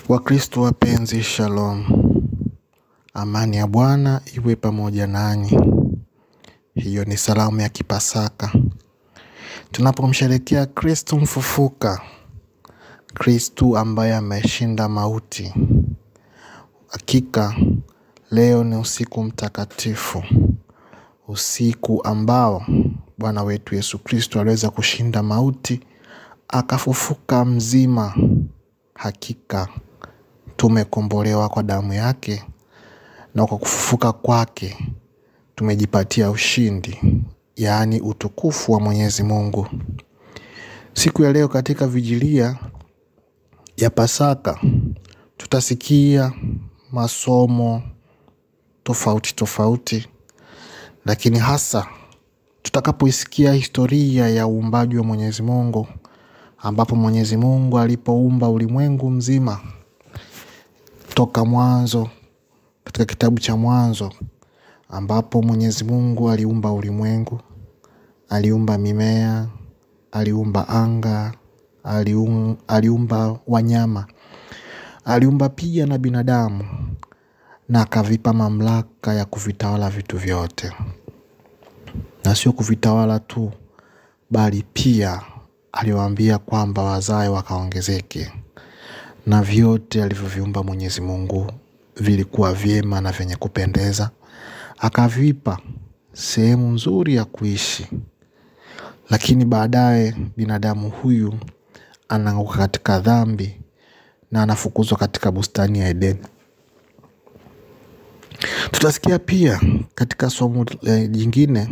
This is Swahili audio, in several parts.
Wakristo wapenzi, shalom. Amani ya Bwana iwe pamoja nanyi. Hiyo ni salamu ya Kipasaka. Tunapomsherehekea Kristo mfufuka, Kristo ambaye ameshinda mauti. Hakika leo ni usiku mtakatifu, usiku ambao Bwana wetu Yesu Kristo aliweza kushinda mauti, akafufuka mzima. Hakika tumekombolewa kwa damu yake, na kwa kufufuka kwake tumejipatia ushindi, yaani utukufu wa Mwenyezi Mungu. Siku ya leo katika vigilia ya Pasaka tutasikia masomo tofauti, lakini hasa tutakapoisikia historia ya uumbaji wa Mwenyezi Mungu, ambapo Mwenyezi Mungu alipoumba ulimwengu mzima toka mwanzo. Katika kitabu cha Mwanzo, ambapo Mwenyezi Mungu aliumba ulimwengu, aliumba mimea, aliumba anga, aliumba wanyama, aliumba pia na binadamu, na akavipa mamlaka ya kuvitawala vitu vyote. Na sio kuvitawala tu, bali pia aliwaambia kwamba wazae wakaongezeke. Na vyote alivyoviumba Mwenyezi Mungu vilikuwa vyema na vyenye kupendeza. Akavipa sehemu nzuri ya kuishi. Lakini baadaye binadamu huyu anaanguka katika dhambi na anafukuzwa katika bustani ya Edeni. Tutasikia pia katika somo jingine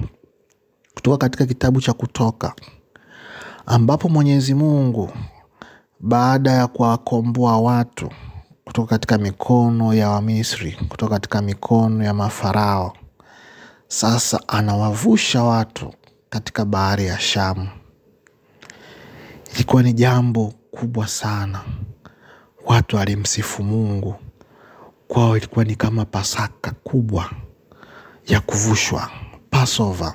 kutoka katika kitabu cha Kutoka, ambapo Mwenyezi Mungu baada ya kuwakomboa watu kutoka katika mikono ya Wamisri, kutoka katika mikono ya mafarao, sasa anawavusha watu katika bahari ya Shamu. Ilikuwa ni jambo kubwa sana. Watu walimsifu Mungu. Kwao ilikuwa ni kama Pasaka kubwa ya kuvushwa, Passover,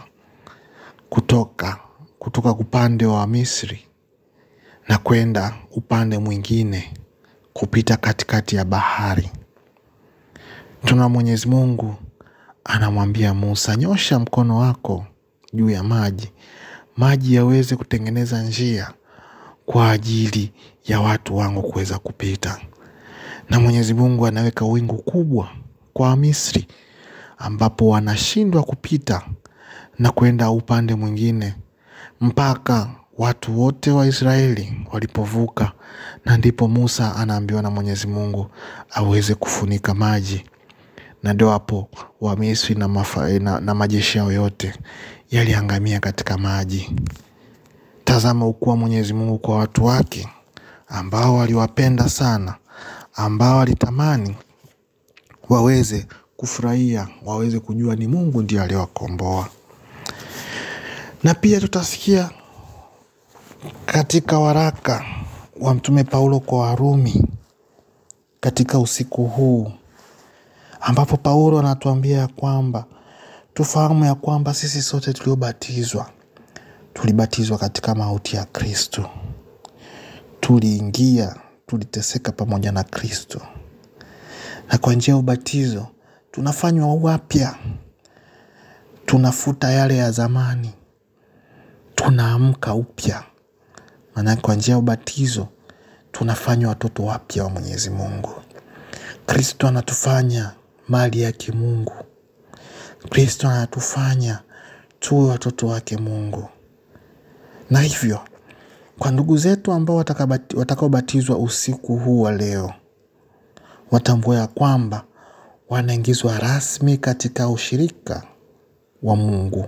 kutoka upande wa Misri na kwenda upande mwingine, kupita katikati ya bahari. Tuna Mwenyezi Mungu anamwambia Musa, nyosha mkono wako juu ya maji yaweze kutengeneza njia kwa ajili ya watu wangu kuweza kupita. Na Mwenyezi Mungu anaweka wingu kubwa kwa Misri, ambapo wanashindwa kupita na kwenda upande mwingine, mpaka watu wote wa Israeli walipovuka. Na ndipo Musa anaambiwa na Mwenyezi Mungu aweze kufunika maji, na ndio hapo wa Misri na majeshi yao yote yaliangamia katika maji. Tazama ukuu wa Mwenyezi Mungu kwa watu wake, ambao waliwapenda sana, ambao walitamani waweze kufurahia, waweze kujua ni Mungu ndiye aliyewakomboa. Na pia tutasikia katika waraka wa Mtume Paulo kwa Warumi, katika usiku huu, ambapo Paulo anatuambia kwamba tufahamu ya kwamba sisi sote tulibatizwa katika mauti ya Kristo. Tuliteseka pamoja na Kristo. Na kwa njia ya ubatizo tunafanywa wapya. Tunafuta yale ya zamani, tunaamka upya. Maana kwa njia ya ubatizo tunafanywa watoto wapya wa Mwenyezi Mungu. Kristo anatufanya mali ya Mungu. Kristo anatufanya tuwe watoto wake Mungu. Na hivyo kwa ndugu zetu ambao watakaobatizwa usiku huu wa leo, watambue ya kwamba wanaingizwa rasmi katika ushirika wa Mungu.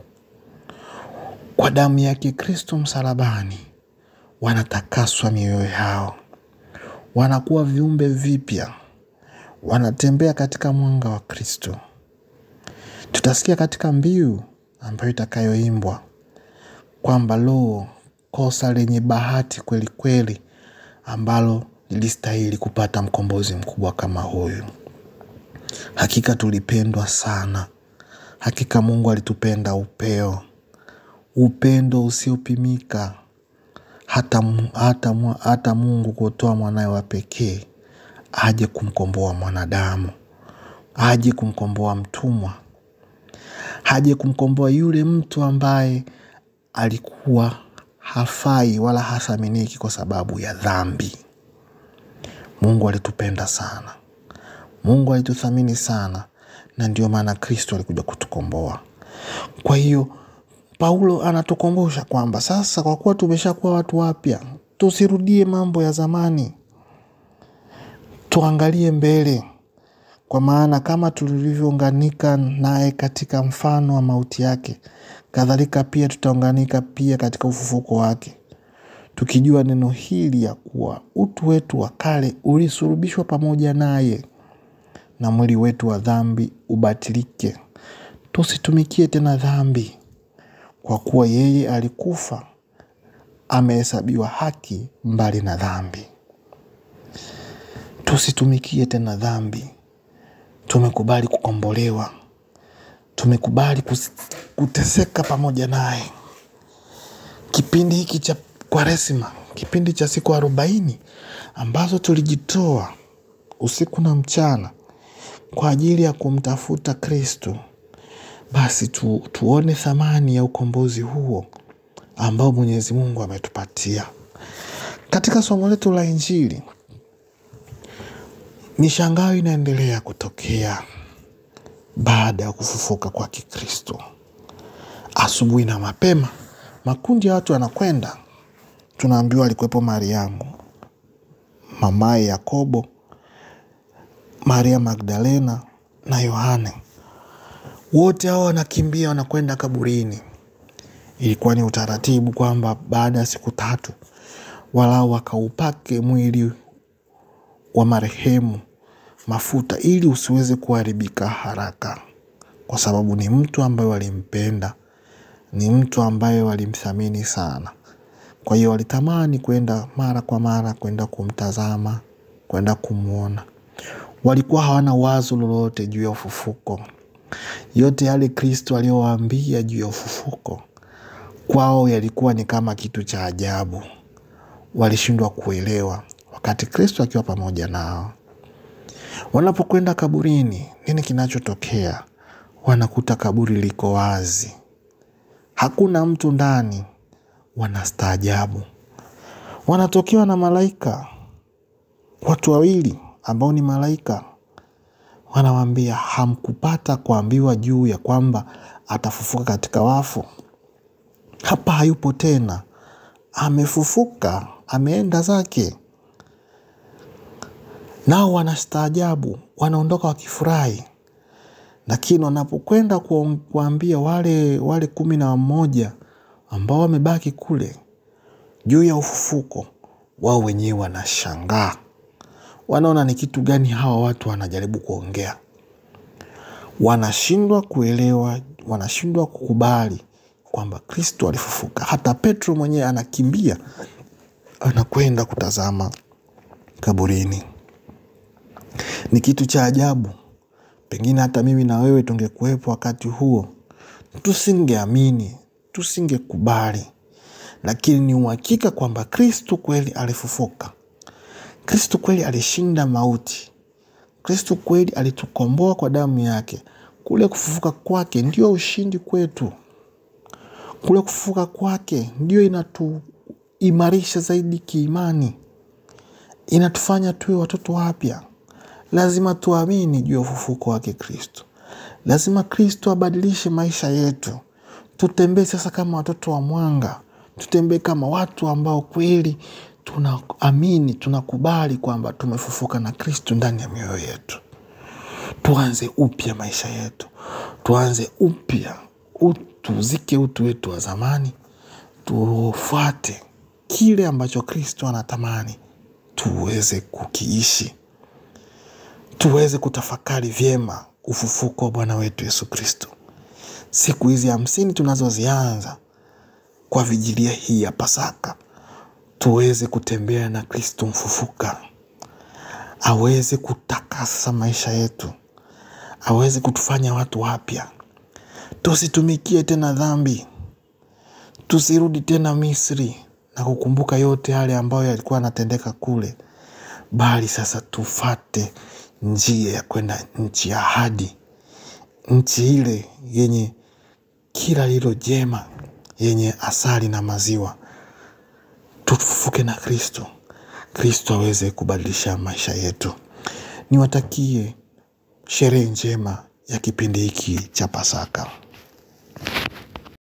Kwa damu yake Kristo msalabani wanatakaswa mioyo yao, wanakuwa viumbe vipya, wanatembea katika mwanga wa Kristo. Tutasikia katika mbiu ambayo itakayoimbwa kwamba kosa lenye bahati kweli kweli, ambalo lilistahili kupata mkombozi mkubwa kama huyu. Hakika tulipendwa sana. Hakika Mungu alitupenda upendo usiopimika. Hata Mungu kutoa mwanae wa pekee aje kumkomboa mwanadamu, aje kumkomboa mtumwa, aje kumkomboa yule mtu ambaye alikuwa hafai wala hasaminiki kwa sababu ya dhambi. Mungu alitupenda sana. Mungu alituthamini sana, na ndio maana Kristo alikuja kutukomboa. Kwa hiyo Paulo anatukumbusha kwamba sasa kwa kuwa tumeshakuwa watu wapya, tusirudie mambo ya zamani. Tuangalie mbele, kwa maana kama tulivyounganika naye katika mfano wa mauti yake, kadhalika pia tutaunganika pia katika ufufuko wake. Tukijua neno hili ya kuwa utu wetu wa kale ulisulubishwa pamoja naye, na mwili wetu wa dhambi ubatilike. Tusitumikie tena dhambi, kwa kuwa yeye alikufa, amehesabiwa haki mbali na dhambi. Tusitumikie tena dhambi. Tumekubali kukombolewa. Tumekubali kuteseka pamoja naye. Kipindi hiki cha Kwaresima, kipindi cha siku 40 ambazo tulijitoa usiku na mchana kwa ajili ya kumtafuta Kristo, basi tuone thamani ya ukombozi huo ambao Mwenyezi Mungu ametupatia. Katika somo letu la Injili, mishangao inaendelea kutokea baada ya kufufuka kwa Kristo. Asubuhi na mapema, makundi ya watu wanakwenda. Tunaambiwa alikuwepo Mariamu, mamaye Yakobo, Maria Magdalena na Yohane. Wote hao wanakimbia, wanakwenda kaburini. Ilikuwa ni utaratibu kwamba baada ya siku 3 walau wakaupake mwili wa marehemu mafuta ili usiweze kuharibika haraka, kwa sababu ni mtu ambaye walimpenda, ni mtu ambaye walimthamini sana. Kwa hiyo walitamani kwenda mara kwa mara, kwenda kumtazama, kwenda kumuona. Walikuwa hawana wazo lolote juu ya ufufuko. Yote yale Kristo aliyowaambia juu ya ufufuko, kwao yalikuwa ni kama kitu cha ajabu. Walishindwa kuelewa wakati Kristo akiwa pamoja nao. Wanapokwenda kaburini, nini kinachotokea? Wanakuta kaburi liko wazi, hakuna mtu ndani. Wanastaajabu. Wanatokewa na malaika, watu 2 ambao ni malaika. Wanawaambia, hamkupata kuambiwa juu ya kwamba atafufuka katika wafu? Hapa hayupo tena, amefufuka, ameenda zake. Nao wanastaajabu, wanaondoka wakifurahi. Lakini wanapokwenda kuambia wale 11 ambao wamebaki kule juu ya ufufuko, wao wenyewe wanashangaa. Wanaona ni kitu gani hawa watu wanajaribu kuongea. Wanashindwa kuelewa, wanashindwa kukubali kwamba Kristo alifufuka. Hata Petro mwenyewe anakimbia, anakwenda kutazama kaburini. Ni kitu cha ajabu. Pengine hata mimi na wewe tungekuwepo wakati huo, tusingeamini, tusingekubali. Lakini ni uhakika kwamba Kristo kweli alifufuka. Kristo kweli alishinda mauti. Kristo kweli alitukomboa kwa damu yake. Kule kufufuka kwake ndio ushindi kwetu. Kule kufufuka kwake ndio inatuimarisha zaidi kiimani. Inatufanya tuwe watoto wapya. Lazima tuamini juu ya ufufuko wake Kristo. Lazima Kristo abadilishe maisha yetu. Tutembee sasa kama watoto wa mwanga. Tutembee kama watu ambao kweli tunaamini, tunakubali kwamba tumefufuka na Kristo ndani ya mioyo yetu. Tuanze upya maisha yetu. Tuanze upya. Tuzike utu wetu wa zamani. Tufuate kile ambacho Kristo anatamani tuweze kukiishi. Tuweze kutafakari vyema ufufuko wa Bwana wetu Yesu Kristo. Siku hizi 50 tunazozianza kwa vijilia hii ya Pasaka, tuweze kutembea na Kristo mfufuka. Aweze kutakasa maisha yetu. Aweze kutufanya watu wapya. Tusitumikie tena dhambi. Tusirudi tena Misri na kukumbuka yote yale ambayo yalikuwa yanatendeka kule. bali sasa tufate njia ya kwenda nchi ya ahadi, nchi ile yenye kila lilo jema, yenye asali na maziwa. Tufufuke na Kristo, Kristo aweze kubadilisha maisha yetu. Niwatakie sherehe njema ya kipindi hiki cha Pasaka.